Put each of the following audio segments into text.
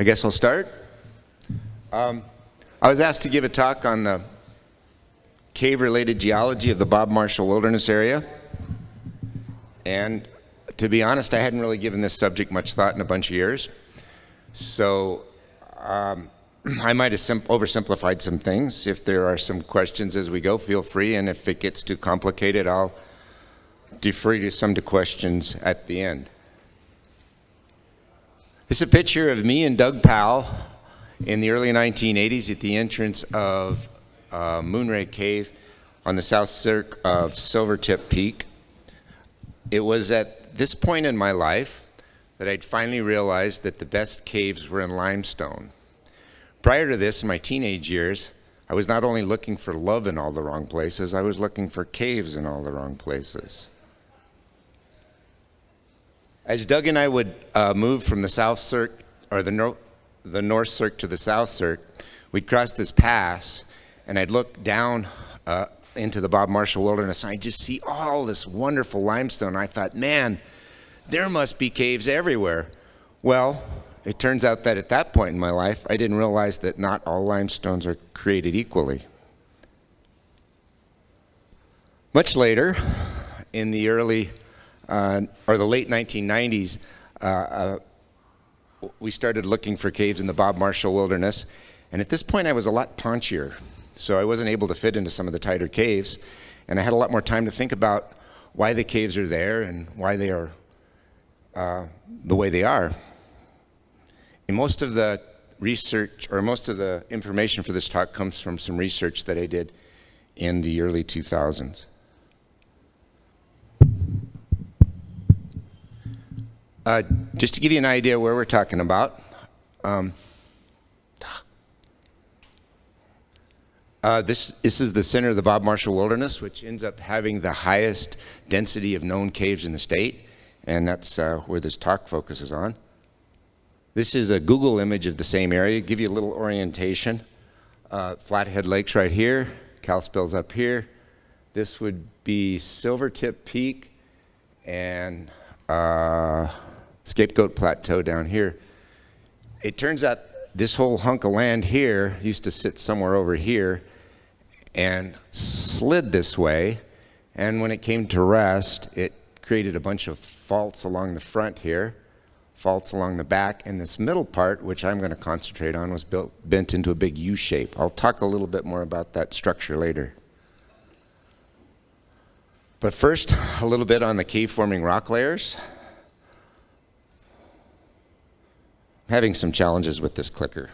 I guess I'll start. I was asked to give a talk on the cave-related geology of the Bob Marshall Wilderness area. And to be honest, I hadn't really given this subject much thought in a bunch of years. So I might have oversimplified some things. If there are some questions as we go, feel free. And if it gets too complicated, I'll defer to some to questions at the end. This is a picture of me and Doug Powell in the early 1980s at the entrance of Moonray Cave on the south cirque of Silvertip Peak. It was at this point in my life that I'd finally realized that the best caves were in limestone. Prior to this, in my teenage years, I was not only looking for love in all the wrong places, I was looking for caves in all the wrong places. As Doug and I would move from the south cirque, or the north cirque to the south cirque, we'd cross this pass, and I'd look down into the Bob Marshall Wilderness, and I'd just see all this wonderful limestone. I thought, man, there must be caves everywhere. Well, it turns out that at that point in my life, I didn't realize that not all limestones are created equally. Much later, in the early or the late 1990s, we started looking for caves in the Bob Marshall Wilderness. And at this point, I was a lot paunchier. So I wasn't able to fit into some of the tighter caves. And I had a lot more time to think about why the caves are there and why they are the way they are. And most of the research, or most of the information for this talk comes from some research that I did in the early 2000s. Just to give you an idea where we're talking about, this is the center of the Bob Marshall Wilderness, which ends up having the highest density of known caves in the state, and that's where this talk focuses on. This is a Google image of the same area, give you a little orientation. Flathead Lake's right here, Kalispell's up here. This would be Silvertip Peak and Scapegoat Plateau down here. It turns out this whole hunk of land here used to sit somewhere over here and slid this way, and when it came to rest, it created a bunch of faults along the front here, faults along the back, and this middle part, which I'm going to concentrate on, was bent into a big U shape. I'll talk a little bit more about that structure later. But first, a little bit on the cave-forming rock layers. I'm having some challenges with this clicker.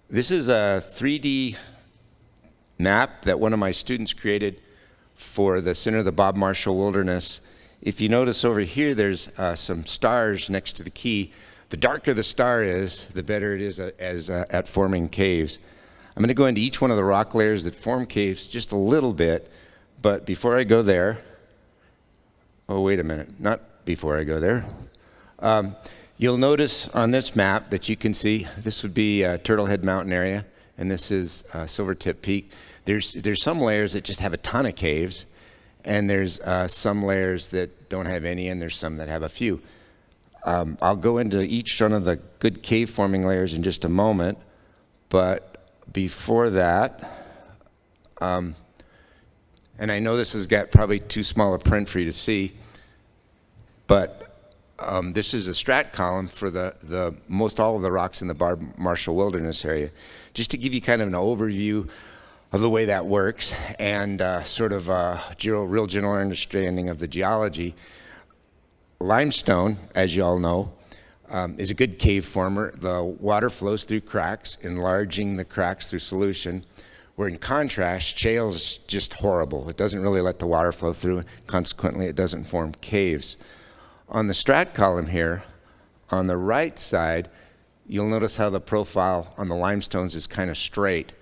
This is a 3D map that one of my students created for the center of the Bob Marshall Wilderness. If you notice over here, there's some stars next to the key. The darker the star is, the better it is at forming caves. I'm going to go into each one of the rock layers that form caves just a little bit, but before I go there, oh, wait a minute, not before I go there. You'll notice on this map that you can see, this would be Turtlehead Mountain area, and this is Silvertip Peak. There's some layers that just have a ton of caves, and there's some layers that don't have any, and there's some that have a few. I'll go into each one of the good cave-forming layers in just a moment, but before that, and I know this has got probably too small a print for you to see, but this is a strat column for the most all of the rocks in the Bob Marshall Wilderness area. Just to give you kind of an overview of the way that works and sort of a real general understanding of the geology. Limestone, as you all know, is a good cave former. The water flows through cracks, enlarging the cracks through solution, where in contrast, shale is just horrible. It doesn't really let the water flow through, consequently it doesn't form caves. On the strat column here, on the right side, you'll notice how the profile on the limestones is kind of straight.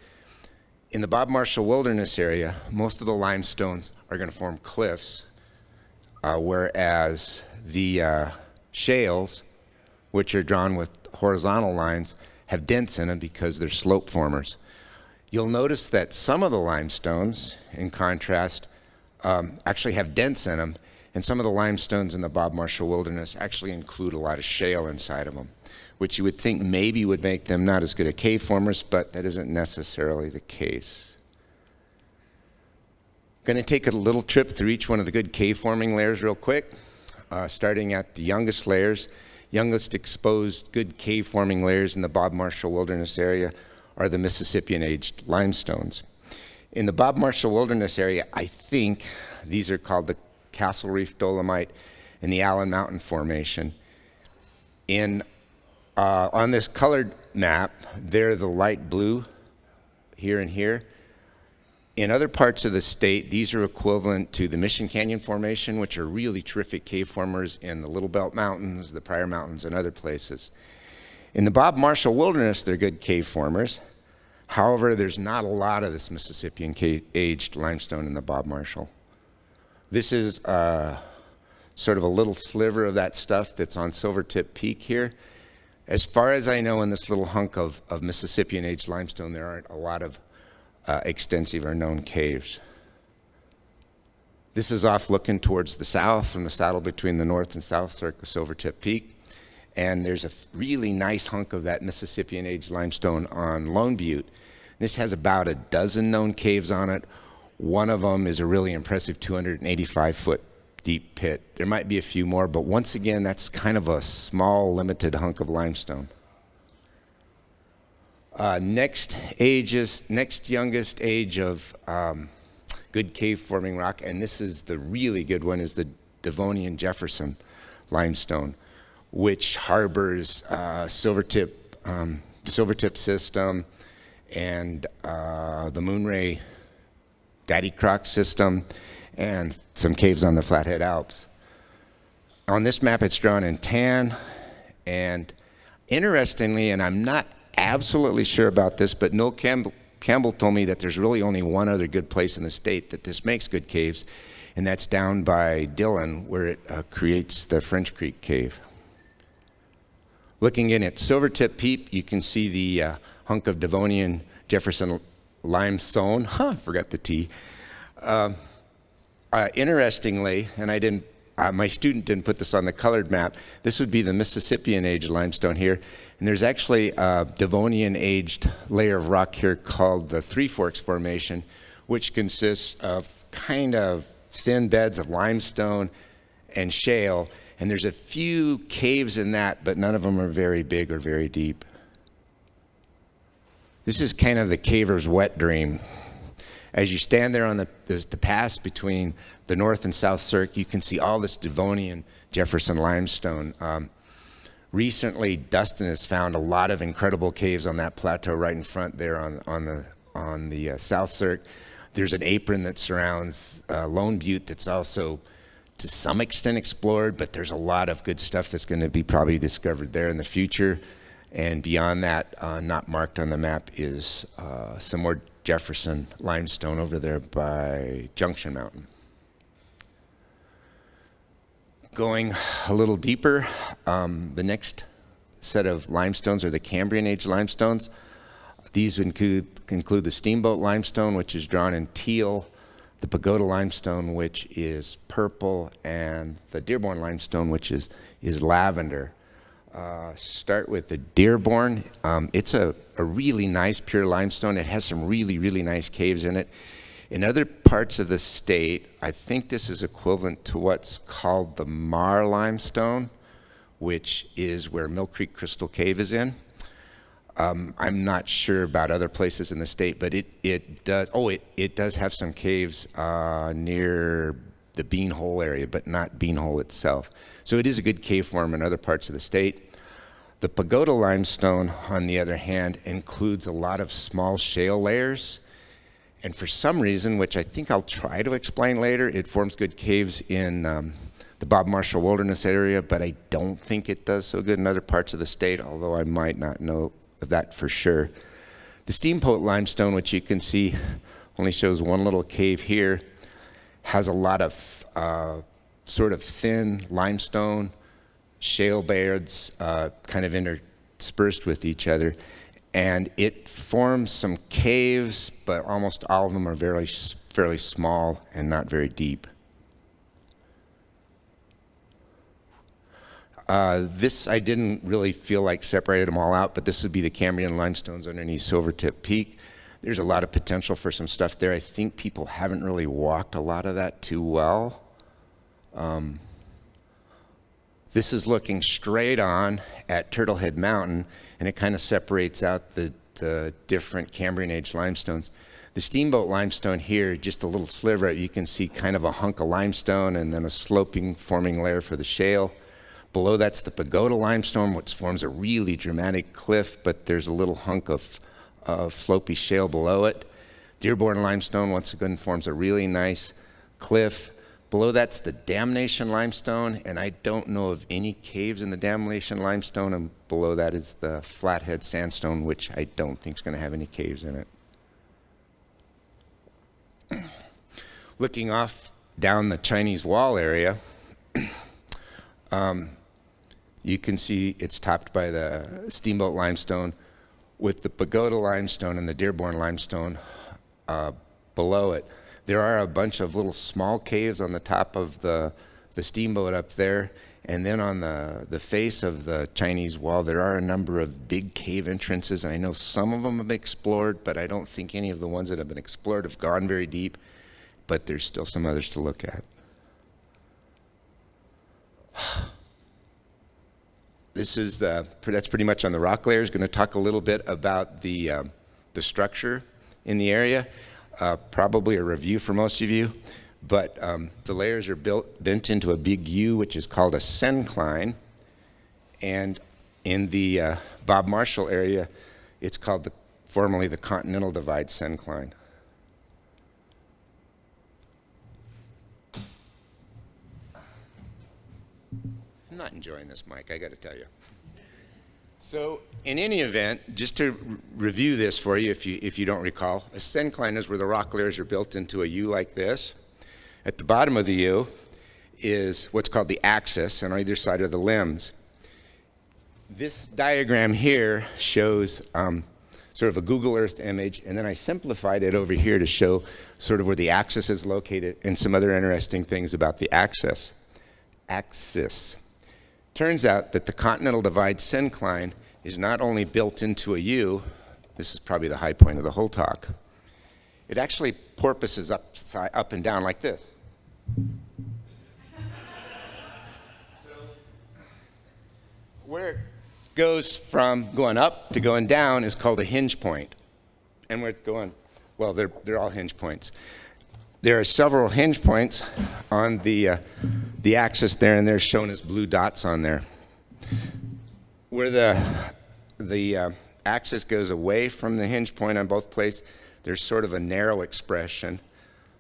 In the Bob Marshall Wilderness area, most of the limestones are going to form cliffs, whereas the shales, which are drawn with horizontal lines, have dents in them because they're slope formers. You'll notice that some of the limestones, in contrast, actually have dents in them, And some of the limestones in the Bob Marshall Wilderness actually include a lot of shale inside of them, which you would think maybe would make them not as good at cave formers, but that isn't necessarily the case. Going to take a little trip through each one of the good cave forming layers real quick, starting at the youngest layers. Youngest exposed good cave forming layers in the Bob Marshall Wilderness area are the Mississippian aged limestones. In the Bob Marshall Wilderness area, I think these are called the Castle Reef Dolomite and the Allen Mountain Formation. On this colored map, they're the light blue here and here. In other parts of the state, these are equivalent to the Mission Canyon Formation, which are really terrific cave formers in the Little Belt Mountains, the Pryor Mountains, and other places. In the Bob Marshall Wilderness, they're good cave formers. However, there's not a lot of this Mississippian aged limestone in the Bob Marshall. This is sort of a little sliver of that stuff that's on Silvertip Peak here. As far as I know, in this little hunk of Mississippian aged limestone, there aren't a lot of extensive or known caves. This is off looking towards the south from the saddle between the north and south cirque of Silvertip Peak. And there's a really nice hunk of that Mississippian aged limestone on Lone Butte. This has about a dozen known caves on it. One of them is a really impressive 285-foot deep pit. There might be a few more, but once again, that's kind of a small, limited hunk of limestone. Next youngest age of good cave forming rock, and this is the really good one, is the Devonian Jefferson limestone, which harbors Silvertip system and the Moonray Daddy Croc system and some caves on the Flathead Alps. On this map, it's drawn in tan, and interestingly, and I'm not absolutely sure about this, but Noel Campbell told me that there's really only one other good place in the state that this makes good caves, and that's down by Dillon, where it creates the French Creek Cave. Looking in at Silvertip Peak, you can see the hunk of Devonian Jefferson limestone. I forgot the T. Interestingly, and my student didn't put this on the colored map, this would be the Mississippian aged limestone here. And there's actually a Devonian aged layer of rock here called the Three Forks Formation, which consists of kind of thin beds of limestone and shale. And there's a few caves in that, but none of them are very big or very deep. This is kind of the caver's wet dream. As you stand there on the pass between the north and south cirque, you can see all this Devonian Jefferson limestone. Recently, Dustin has found a lot of incredible caves on that plateau right in front there on the south cirque. There's an apron that surrounds Lone Butte that's also to some extent explored, but there's a lot of good stuff that's going to be probably discovered there in the future. And beyond that, not marked on the map, is some more Jefferson limestone over there by Junction Mountain. Going a little deeper, the next set of limestones are the Cambrian age limestones. These include the Steamboat limestone, which is drawn in teal, the Pagoda limestone, which is purple, and the Dearborn limestone, which is lavender. Start with the Dearborn. It's a really nice pure limestone. It has some really, really nice caves in it. In other parts of the state, I think this is equivalent to what's called the Mar limestone, which is where Mill Creek Crystal Cave is in. I'm not sure about other places in the state, but it does have some caves near the Bean Hole area, but not Bean Hole itself. So it is a good cave form in other parts of the state. The Pagoda limestone, on the other hand, includes a lot of small shale layers. And for some reason, which I think I'll try to explain later, it forms good caves in the Bob Marshall Wilderness area, but I don't think it does so good in other parts of the state, although I might not know that for sure. The Steamboat limestone, which you can see only shows one little cave here, has a lot of sort of thin limestone, shale beds kind of interspersed with each other. And it forms some caves, but almost all of them are fairly small and not very deep. This, I didn't really feel like separated them all out, but this would be the Cambrian limestones underneath Silvertip Peak. There's a lot of potential for some stuff there. I think people haven't really walked a lot of that too well. This is looking straight on at Turtlehead Mountain, and it kind of separates out the different Cambrian age limestones. The Steamboat limestone here, just a little sliver, you can see kind of a hunk of limestone and then a sloping forming layer for the shale. Below that's the Pagoda limestone, which forms a really dramatic cliff, but there's a little hunk of slopey shale below it. Dearborn limestone, once again, forms a really nice cliff. Below that's the Damnation limestone, and I don't know of any caves in the Damnation limestone, and below that is the Flathead sandstone, which I don't think is going to have any caves in it. Looking off down the Chinese Wall area, you can see it's topped by the Steamboat limestone with the Pagoda limestone and the Dearborn limestone below it. There are a bunch of little small caves on the top of the Steamboat up there, and then on the face of the Chinese Wall there are a number of big cave entrances, and I know some of them have been explored, but I don't think any of the ones that have been explored have gone very deep, but there's still some others to look at. This is that's pretty much on the rock layers. Going to talk a little bit about the structure in the area. Probably a review for most of you, but the layers are bent into a big U, which is called a syncline, and in the Bob Marshall area, it's called formerly the Continental Divide syncline. I'm not enjoying this, Mike, I got to tell you. So in any event, just to review this for you if you don't recall, a syncline is where the rock layers are built into a U like this. At the bottom of the U is what's called the axis, and on either side are the limbs. This diagram here shows sort of a Google Earth image, and then I simplified it over here to show sort of where the axis is located and some other interesting things about the axis. Turns out that the Continental Divide syncline is not only built into a U, this is probably the high point of the whole talk, it actually porpoises up and down like this. So where it goes from going up to going down is called a hinge point. And where it's going, well, they're all hinge points. There are several hinge points on the axis there, and they're shown as blue dots on there. Where the axis goes away from the hinge point on both places, there's sort of a narrow expression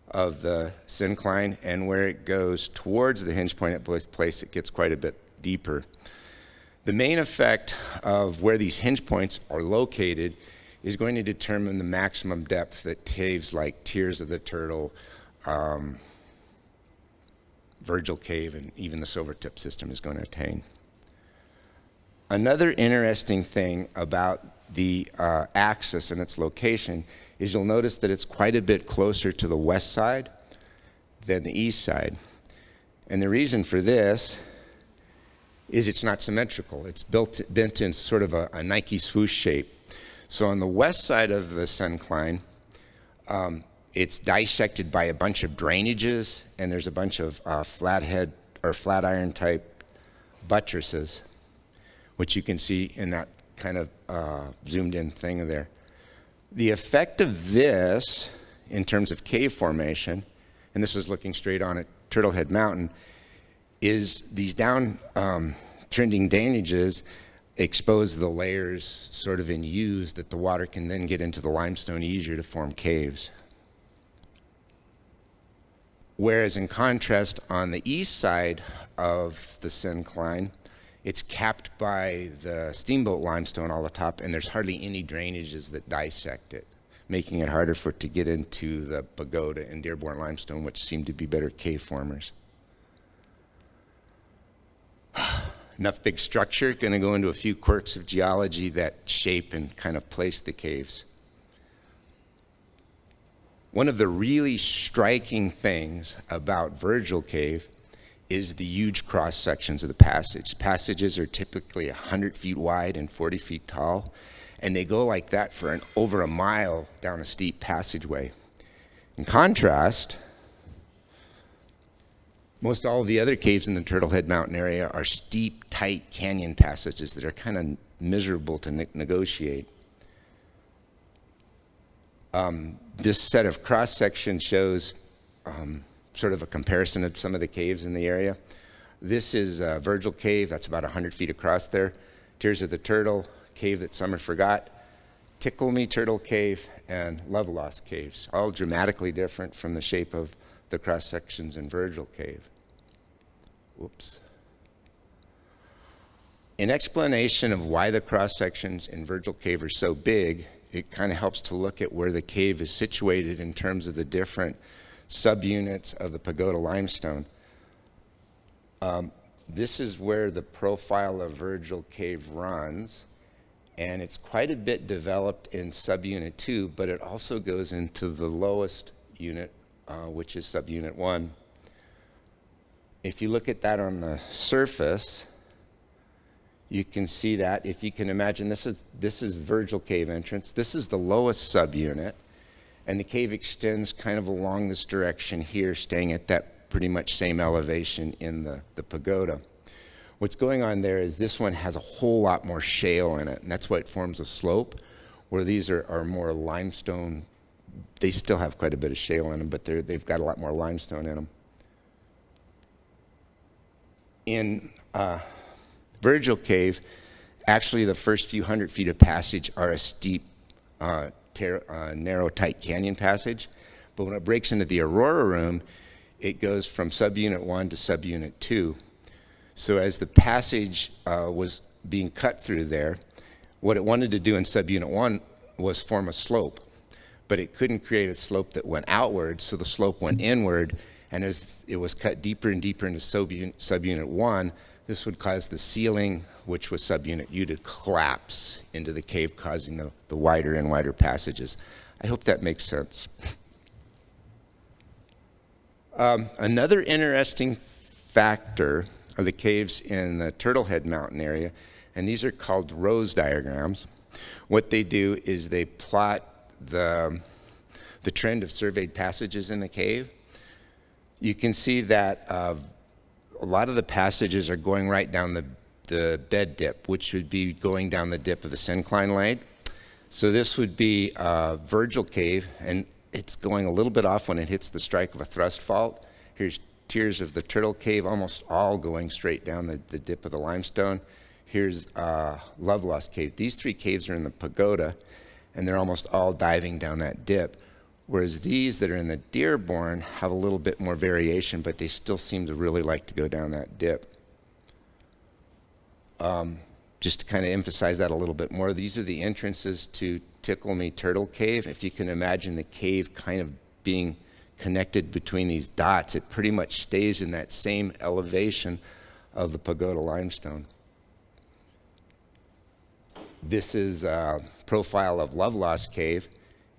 of the syncline, and where it goes towards the hinge point at both places, it gets quite a bit deeper. The main effect of where these hinge points are located is going to determine the maximum depth that caves like Tears of the Turtle, Virgil Cave, and even the Silvertip system is going to attain. Another interesting thing about the axis and its location is you'll notice that it's quite a bit closer to the west side than the east side. And the reason for this is it's not symmetrical. It's bent in sort of a Nike swoosh shape. So on the west side of the syncline, it's dissected by a bunch of drainages, and there's a bunch of flathead or flat iron type buttresses, which you can see in that kind of zoomed in thing there. The effect of this in terms of cave formation, and this is looking straight on at Turtlehead Mountain, is these down trending drainages expose the layers sort of in U's that the water can then get into the limestone easier to form caves. Whereas in contrast, on the east side of the syncline, it's capped by the Steamboat limestone all the top, and there's hardly any drainages that dissect it, making it harder for it to get into the Pagoda and Dearborn limestone, which seem to be better cave formers. Enough big structure, going to go into a few quirks of geology that shape and kind of place the caves. One of the really striking things about Virgil Cave is the huge cross sections of the passage. Passages are typically 100 feet wide and 40 feet tall, and they go like that for over a mile down a steep passageway. In contrast, most all of the other caves in the Turtlehead Mountain area are steep, tight canyon passages that are kind of miserable to negotiate. This set of cross sections shows sort of a comparison of some of the caves in the area. This is Virgil Cave, that's about 100 feet across there. Tears of the Turtle, cave that Summer forgot. Tickle Me Turtle Cave, and Love Lost Caves, all dramatically different from the shape of the cross sections in Virgil Cave. Whoops. In explanation of why the cross sections in Virgil Cave are so big, it kind of helps to look at where the cave is situated in terms of the different subunits of the pagoda limestone. This is where the profile of Virgil Cave runs, and it's quite a bit developed in subunit 2, but it also goes into the lowest unit, which is subunit 1. If you look at that on the surface, you can see that. If you can imagine, this is Virgil Cave entrance. This is the lowest subunit, and the cave extends kind of along this direction here, staying at that pretty much same elevation in the pagoda. What's going on there is this one has a whole lot more shale in it, and that's why it forms a slope, where these are more limestone. They still have quite a bit of shale in them, but they've got a lot more limestone in them. In Virgil Cave, actually the first few hundred feet of passage are a steep, narrow, tight canyon passage. But when it breaks into the Aurora Room, it goes from subunit 1 to subunit 2. So as the passage was being cut through there, what it wanted to do in subunit 1 was form a slope. But it couldn't create a slope that went outward, so the slope went inward. And as it was cut deeper and deeper into subunit 1, this would cause the ceiling, which was subunit U, to collapse into the cave, causing the wider and wider passages. I hope that makes sense. Another interesting factor are the caves in the Turtlehead Mountain area, and these are called rose diagrams. What they do is they plot the trend of surveyed passages in the cave. You can see that a lot of the passages are going right down the bed dip, which would be going down the dip of the syncline lane. So this would be Virgil Cave, and it's going a little bit off when it hits the strike of a thrust fault. Here's Tears of the Turtle Cave, almost all going straight down the dip of the limestone. Here's Love Lost Cave. These three caves are in the pagoda, and they're almost all diving down that dip. Whereas these that are in the Dearborn have a little bit more variation, but they still seem to really like to go down that dip. Just to kind of emphasize that a little bit more, these are the entrances to Tickle Me Turtle Cave. If you can imagine the cave kind of being connected between these dots, it pretty much stays in that same elevation of the pagoda limestone. This is a profile of Love Lost Cave.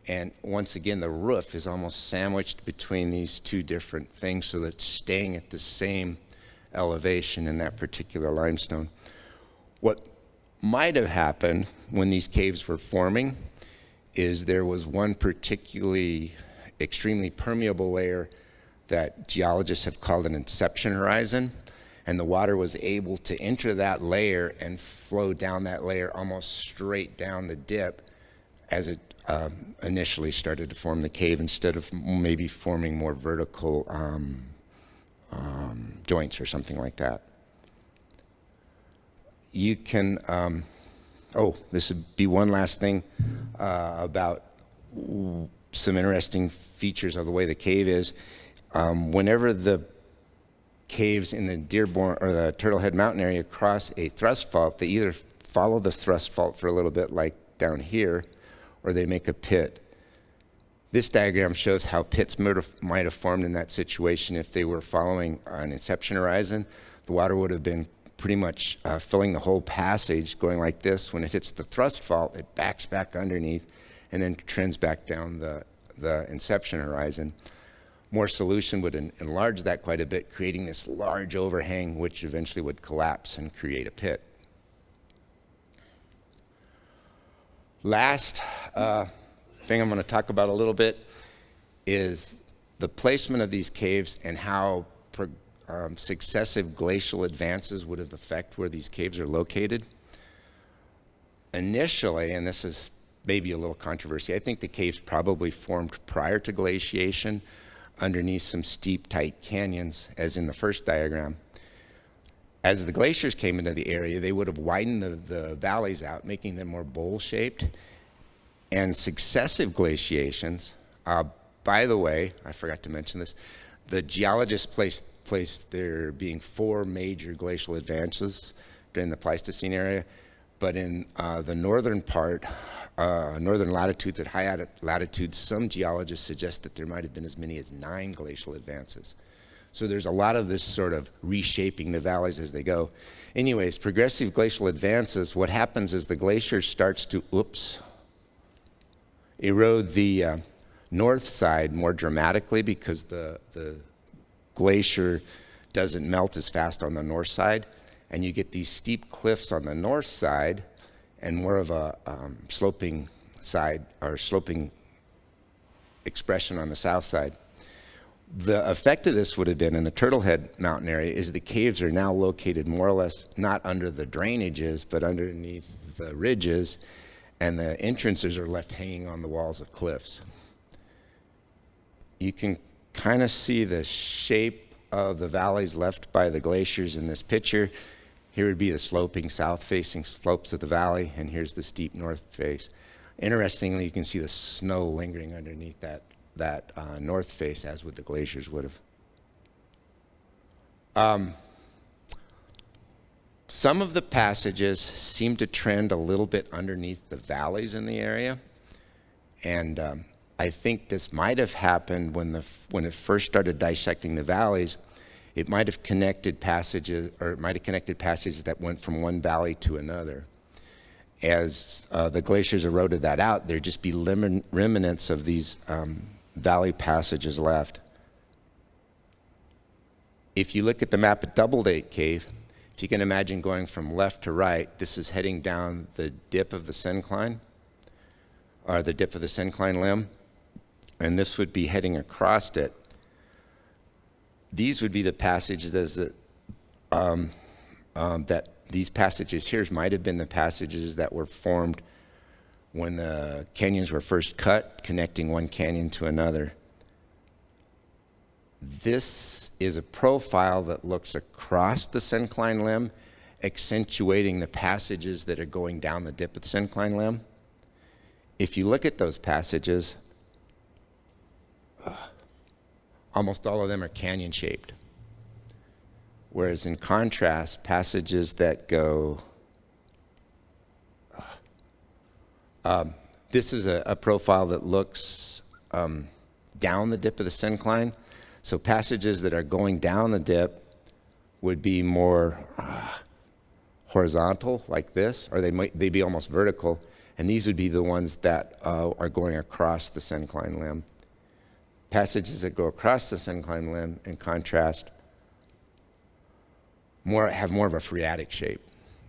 And once again, the roof is almost sandwiched between these two different things, so that it's staying at the same elevation in that particular limestone. What might have happened when these caves were forming is there was one particularly extremely permeable layer that geologists have called an inception horizon, and the water was able to enter that layer and flow down that layer almost straight down the dip as it initially started to form the cave, instead of maybe forming more vertical joints or something like that. You can, this would be one last thing about some interesting features of the way the cave is. Whenever the caves in the Dearborn or the Turtlehead Mountain area cross a thrust fault, they either follow the thrust fault for a little bit, like down here, or they make a pit. This diagram shows how pits might have formed in that situation if they were following an inception horizon. The water would have been pretty much filling the whole passage, going like this. When it hits the thrust fault, it backs back underneath and then trends back down the inception horizon. more solution would enlarge that quite a bit, creating this large overhang, which eventually would collapse and create a pit. Last thing I'm going to talk about a little bit is the placement of these caves and how successive glacial advances would have affected where these caves are located. Initially, and this is maybe a little controversy, I think the caves probably formed prior to glaciation underneath some steep, tight canyons, as in the first diagram. As the glaciers came into the area, they would have widened the valleys out, making them more bowl-shaped. And successive glaciations, by the way, I forgot to mention this, the geologists placed there being 4 major glacial advances during the Pleistocene area, but in the northern part, northern latitudes, at high latitudes, some geologists suggest that there might have been as many as 9 glacial advances. So there's a lot of this sort of reshaping the valleys as they go. Anyways, progressive glacial advances, what happens is the glacier starts to, erode the north side more dramatically because the glacier doesn't melt as fast on the north side, and you get these steep cliffs on the north side and more of a sloping side or sloping expression on the south side. The effect of this would have been in the Turtlehead Mountain area is the caves are now located more or less not under the drainages but underneath the ridges, and the entrances are left hanging on the walls of cliffs. You can kind of see the shape of the valleys left by the glaciers in this picture. Here would be the sloping south-facing slopes of the valley, and here's the steep north face. Interestingly, you can see the snow lingering underneath that north face, as would the glaciers would have. Some of the passages seem to trend a little bit underneath the valleys in the area, and I think this might have happened when it first started dissecting the valleys. It might have connected passages, or it might have connected passages that went from one valley to another. As the glaciers eroded that out, there'd just be remnants of these valley passages left. If you look at the map at Doubleday Cave, if you can imagine going from left to right, this is heading down the dip of the syncline, or the dip of the syncline limb, and this would be heading across it. These would be the passages that these passages here might have been the passages that were formed when the canyons were first cut, connecting one canyon to another. This is a profile that looks across the syncline limb, accentuating the passages that are going down the dip of the syncline limb. If you look at those passages, almost all of them are canyon-shaped. Whereas in contrast, passages that go, this is a profile that looks down the dip of the syncline. So passages that are going down the dip would be more horizontal, like this, or they'd be almost vertical, and these would be the ones that are going across the syncline limb. Passages that go across the syncline limb, in contrast, have more of a phreatic shape,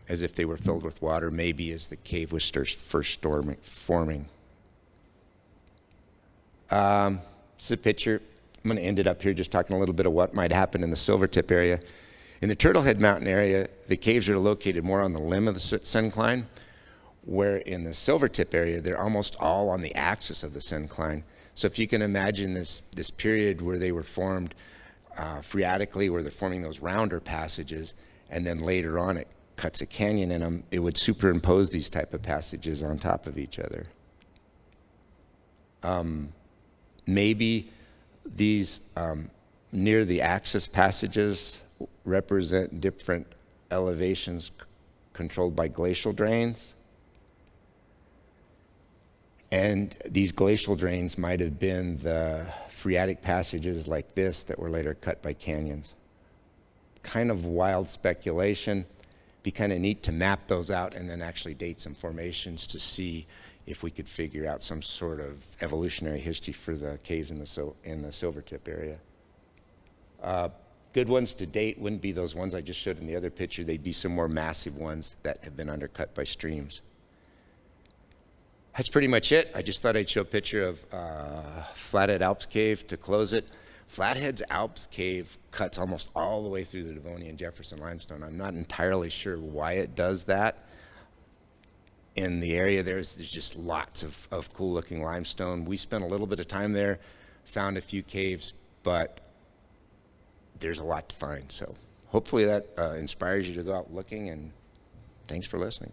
as if they were filled with water, maybe as the cave was first forming. This is a picture. I'm going to end it up here just talking a little bit of what might happen in the Silvertip area. In the Turtlehead Mountain area, the caves are located more on the limb of the syncline, where in the Silvertip area, they're almost all on the axis of the syncline. So if you can imagine this period where they were formed phreatically, where they're forming those rounder passages, and then later on it cuts a canyon in them, it would superimpose these type of passages on top of each other. Maybe these near the axis passages represent different elevations controlled by glacial drains. And these glacial drains might have been the phreatic passages like this that were later cut by canyons. Kind of wild speculation. Be kind of neat to map those out and then actually date some formations to see, if we could figure out some sort of evolutionary history for the caves in the Silvertip area. Good ones to date wouldn't be those ones I just showed in the other picture. They'd be some more massive ones that have been undercut by streams. That's pretty much it. I just thought I'd show a picture of Flathead Alps Cave to close it. Flathead's Alps Cave cuts almost all the way through the Devonian Jefferson limestone. I'm not entirely sure why it does that. In the area there's just lots of cool looking limestone. We spent a little bit of time there, found a few caves, but there's a lot to find. So hopefully that inspires you to go out looking, and thanks for listening.